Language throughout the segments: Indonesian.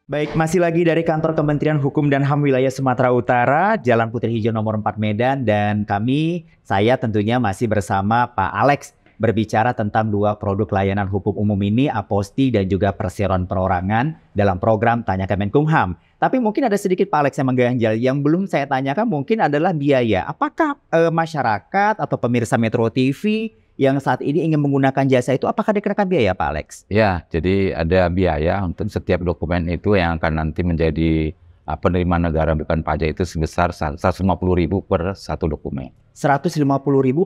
Baik, masih lagi dari kantor Kementerian Hukum dan HAM wilayah Sumatera Utara, Jalan Putri Hijau nomor 4 Medan, dan saya tentunya masih bersama Pak Alex berbicara tentang dua produk layanan hukum umum ini, Aposti dan juga perseroan perorangan dalam program Tanya Kemenkumham. Tapi mungkin ada sedikit Pak Alex yang mengganjal, yang belum saya tanyakan mungkin adalah biaya. Apakah masyarakat atau pemirsa Metro TV yang saat ini ingin menggunakan jasa itu, apakah dikenakan biaya Pak Alex? Ya, jadi ada biaya untuk setiap dokumen itu yang akan nanti menjadi penerimaan negara bukan pajak itu sebesar 150.000 per satu dokumen. 150.000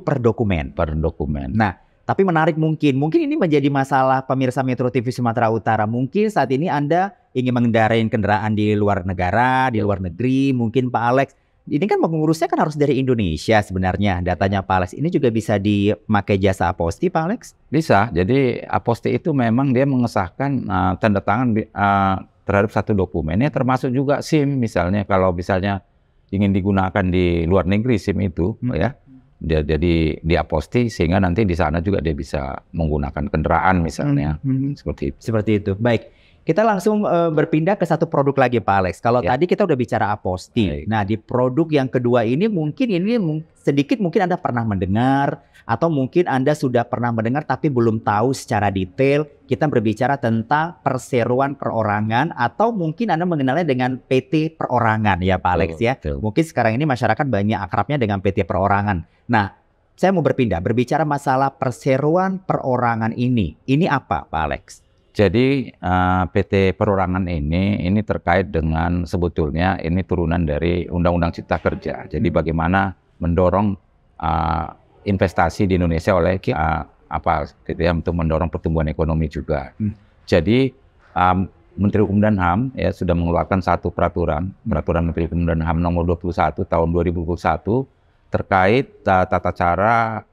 per dokumen. Per dokumen. Nah, tapi menarik mungkin ini menjadi masalah pemirsa Metro TV Sumatera Utara. Mungkin saat ini Anda ingin mengendarai kendaraan di luar negara, di luar negeri, mungkin Pak Alex. Ini kan mengurusnya kan harus dari Indonesia sebenarnya datanya Pak Alex. Ini juga bisa dipakai jasa Aposti Pak Alex? Bisa, jadi Aposti itu memang dia mengesahkan tanda tangan terhadap satu dokumennya termasuk juga SIM misalnya. Kalau misalnya ingin digunakan di luar negeri SIM itu ya. Jadi di Aposti sehingga nanti di sana juga dia bisa menggunakan kendaraan misalnya. Seperti itu. Seperti itu. Baik. Kita langsung berpindah ke satu produk lagi Pak Alex. Kalau tadi kita udah bicara Aposti. Baik. Nah, di produk yang kedua ini mungkin sedikit mungkin Anda pernah mendengar atau mungkin Anda sudah pernah mendengar tapi belum tahu secara detail. Kita berbicara tentang perseroan perorangan atau mungkin Anda mengenalnya dengan PT Perorangan ya Pak Alex ya. Betul. Mungkin sekarang ini masyarakat banyak akrabnya dengan PT Perorangan. Nah, saya mau berbicara masalah perseroan perorangan ini. Ini apa Pak Alex? Jadi PT Perorangan ini terkait dengan sebetulnya ini turunan dari Undang-Undang Cipta Kerja. Jadi bagaimana mendorong investasi di Indonesia oleh untuk mendorong pertumbuhan ekonomi juga. Jadi Menteri Hukum dan HAM ya sudah mengeluarkan satu peraturan Menteri Hukum dan HAM nomor 21 tahun 2021 terkait tata cara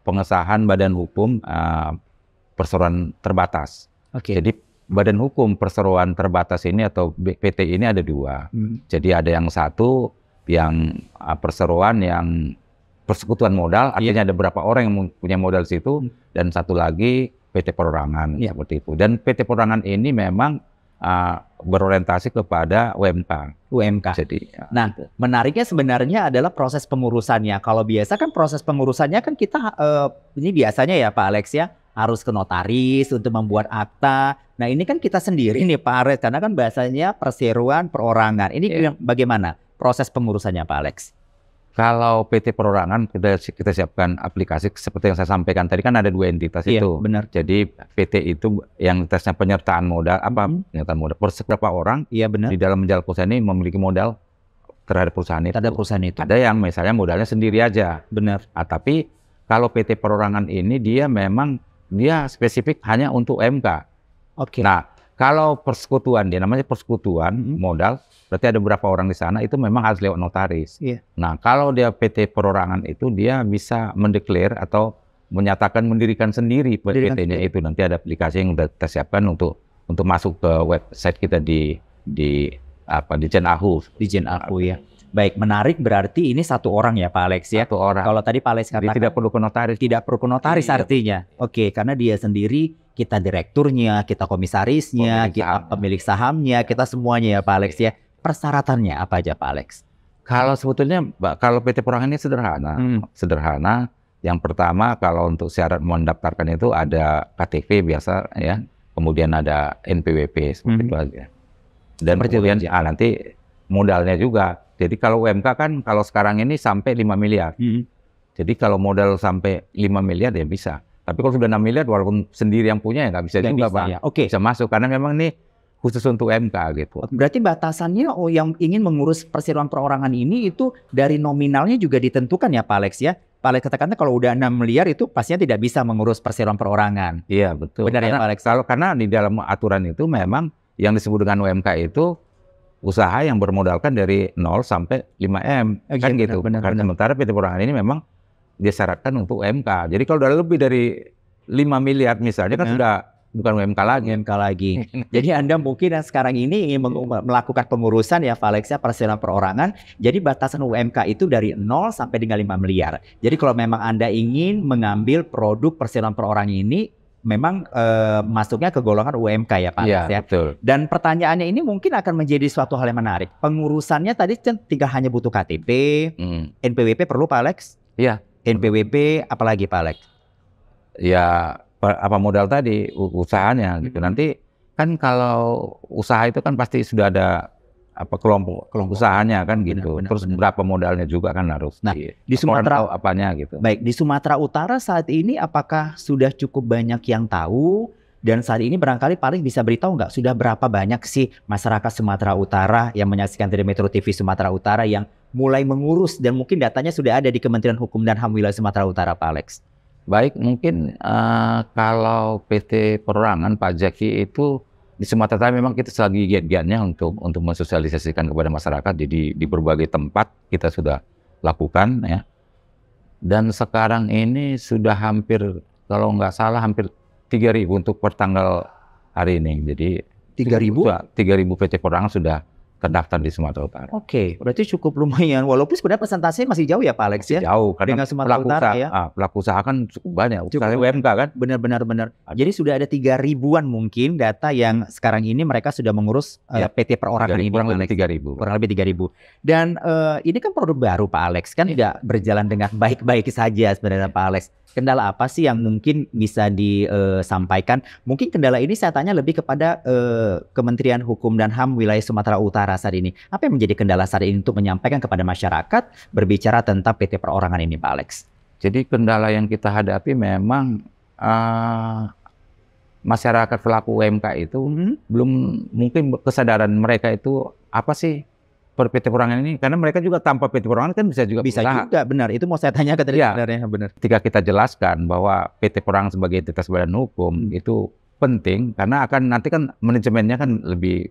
pengesahan badan hukum perseroan terbatas. Jadi badan hukum perseroan terbatas ini atau PT ini ada dua. Jadi ada yang satu yang perseroan yang persekutuan modal, artinya ada beberapa orang yang punya modal di situ, dan satu lagi PT Perorangan seperti itu. Dan PT Perorangan ini memang berorientasi kepada UMK. Jadi, nah, menariknya sebenarnya adalah proses pengurusannya. Kalau biasa kan proses pengurusannya kan kita ini biasanya ya Pak Alex ya harus ke notaris untuk membuat akta. Nah ini kan kita sendiri nih Pak Alex karena kan bahasanya perseroan perorangan. Ini bagaimana proses pengurusannya Pak Alex? Kalau PT Perorangan kita siapkan aplikasi seperti yang saya sampaikan tadi kan ada dua entitas itu. Benar. Jadi PT itu yang entitasnya penyertaan modal penyertaan modal berapa orang Benar. di dalam menjalankan perusahaan ini memiliki modal terhadap perusahaan itu. Ada yang misalnya modalnya sendiri aja. Benar. Tapi kalau PT Perorangan ini dia spesifik hanya untuk UMK. Nah, kalau persekutuan dia namanya persekutuan modal, berarti ada beberapa orang di sana itu memang harus lewat notaris. Nah, kalau dia PT Perorangan itu dia bisa mendeklar atau menyatakan mendirikan sendiri PT-nya itu. Nanti ada aplikasi yang sudah kita siapkan untuk masuk ke website kita di Jenahu. Di Jenahu ya. Baik, menarik berarti ini satu orang ya Pak Alex ya. Satu orang. Kalau tadi Pak Alex katakan tidak perlu ke notaris. Tidak perlu ke notaris artinya. Karena dia sendiri, kita direkturnya, kita komisarisnya, kita pemilik sahamnya, kita semuanya ya Pak Alex ya. Persyaratannya apa aja Pak Alex? Kalau sebetulnya kalau PT Perorangan ini sederhana. Sederhana. Yang pertama kalau untuk syarat mendaftarkan itu ada KTP biasa ya. Kemudian ada NPWP seperti itu aja. Dan kemudian nanti modalnya juga. Jadi kalau UMK kan kalau sekarang ini sampai 5 miliar. Jadi kalau modal sampai 5 miliar ya bisa. Tapi kalau sudah 6 miliar walaupun sendiri yang punya ya nggak bisa juga Pak. Ya. Bisa masuk karena memang ini khusus untuk UMK gitu. Berarti batasannya yang ingin mengurus perseroan perorangan ini itu dari nominalnya juga ditentukan ya Pak Alex ya. Pak Alex katakan kalau udah 6 miliar itu pastinya tidak bisa mengurus perseroan perorangan. Iya betul. Benar ya Pak Alex? Karena di dalam aturan itu memang yang disebut dengan UMK itu usaha yang bermodalkan dari 0 sampai 5M kan gitu. Karena sementara PT Perorangan ini memang disyaratkan untuk UMK. Jadi kalau udah lebih dari 5 miliar misalnya kan sudah bukan UMK lagi. Jadi Anda mungkin yang sekarang ini ingin melakukan pengurusan ya Pak Alex ya perseroan perorangan. Jadi batasan UMK itu dari 0 sampai dengan 5 miliar. Jadi kalau memang Anda ingin mengambil produk perseroan perorangan ini memang masuknya ke golongan UMK ya Pak Iya, Alex ya. betul. Dan pertanyaannya ini mungkin akan menjadi suatu hal yang menarik. Pengurusannya tadi kan tinggal hanya butuh KTP, NPWP perlu Pak Alex? Iya. NPWP apalagi Pak Alex? Ya apa modal tadi usahanya gitu. Nanti kan kalau usaha itu kan pasti sudah ada apa kelompok usahanya kan gitu. Terus berapa modalnya juga kan harus. Nah, di Sumatera tahu apanya gitu. Baik, di Sumatera Utara saat ini apakah sudah cukup banyak yang tahu? Dan saat ini barangkali paling bisa beritahu nggak sudah berapa banyak sih masyarakat Sumatera Utara yang menyaksikan dari Metro TV Sumatera Utara yang mulai mengurus dan mungkin datanya sudah ada di Kementerian Hukum dan HAM Wilayah Sumatera Utara Pak Alex? Baik, mungkin kalau PT Perorangan Pak Jaki itu di Sumatera Utara memang kita lagi giat-giatnya untuk mensosialisasikan kepada masyarakat. Jadi di berbagai tempat kita sudah lakukan ya. Dan sekarang ini sudah hampir kalau nggak salah hampir 3.000 untuk per tanggal hari ini. Jadi 3.000? 3.000 PT Perorangan sudah terdaftar di Sumatera Utara. Oke, berarti cukup lumayan. Walaupun sebenarnya persentasenya masih jauh ya Pak Alex ya? Jauh, karena dengan Sumatera Utara ya. Pelaku usaha kan cukup banyak. Usaha UMK kan? Benar. Jadi sudah ada 3.000-an mungkin data yang sekarang ini mereka sudah mengurus PT Perorangan ini. Kurang lebih 3.000. Kurang lebih 3.000. Dan ini kan produk baru Pak Alex, kan tidak berjalan dengan baik-baik saja sebenarnya Pak Alex. Kendala apa sih yang mungkin bisa disampaikan? Mungkin kendala ini saya tanya lebih kepada Kementerian Hukum dan HAM Wilayah Sumatera Utara saat ini. Apa yang menjadi kendala saat ini untuk menyampaikan kepada masyarakat berbicara tentang PT Perorangan ini Pak Alex? Jadi kendala yang kita hadapi memang masyarakat pelaku UMK itu belum mungkin kesadaran mereka itu apa sih per PT Perorangan ini, karena mereka juga tanpa PT Perorangan kan bisa juga juga benar, itu mau saya tanyakan tadi sebenarnya benar. Ketika kita jelaskan bahwa PT Perorangan sebagai entitas badan hukum itu penting karena akan nanti kan manajemennya kan lebih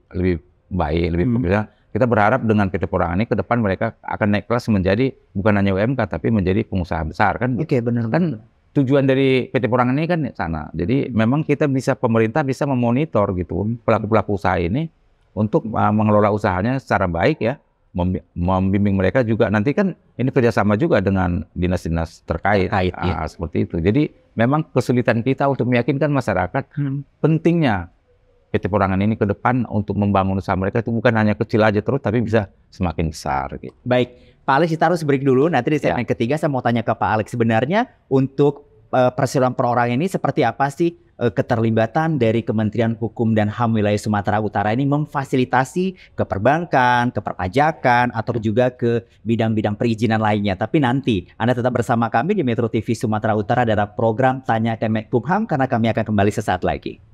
baik, lebih profesional. Kita berharap dengan PT Perorangan ini ke depan mereka akan naik kelas menjadi bukan hanya UMK tapi menjadi pengusaha besar kan. Oke, benar. Kan tujuan dari PT Perorangan ini kan sana. Jadi memang kita pemerintah bisa memonitor gitu pelaku-pelaku usaha ini untuk mengelola usahanya secara baik ya, membimbing mereka juga. Nanti kan ini kerjasama juga dengan dinas-dinas terkait seperti itu. Jadi memang kesulitan kita untuk meyakinkan masyarakat pentingnya PT Perorangan ini ke depan untuk membangun usaha mereka itu bukan hanya kecil aja terus, tapi bisa semakin besar. Gitu. Baik, Pak Alex kita harus break dulu. Nanti di segmen ketiga saya mau tanya ke Pak Alex sebenarnya untuk perseroan perorangan ini seperti apa sih keterlibatan dari Kementerian Hukum dan HAM Wilayah Sumatera Utara ini memfasilitasi ke perbankan, ke perpajakan, atau juga ke bidang-bidang perizinan lainnya. Tapi nanti Anda tetap bersama kami di Metro TV Sumatera Utara dalam program Tanya Kemenkumham karena kami akan kembali sesaat lagi.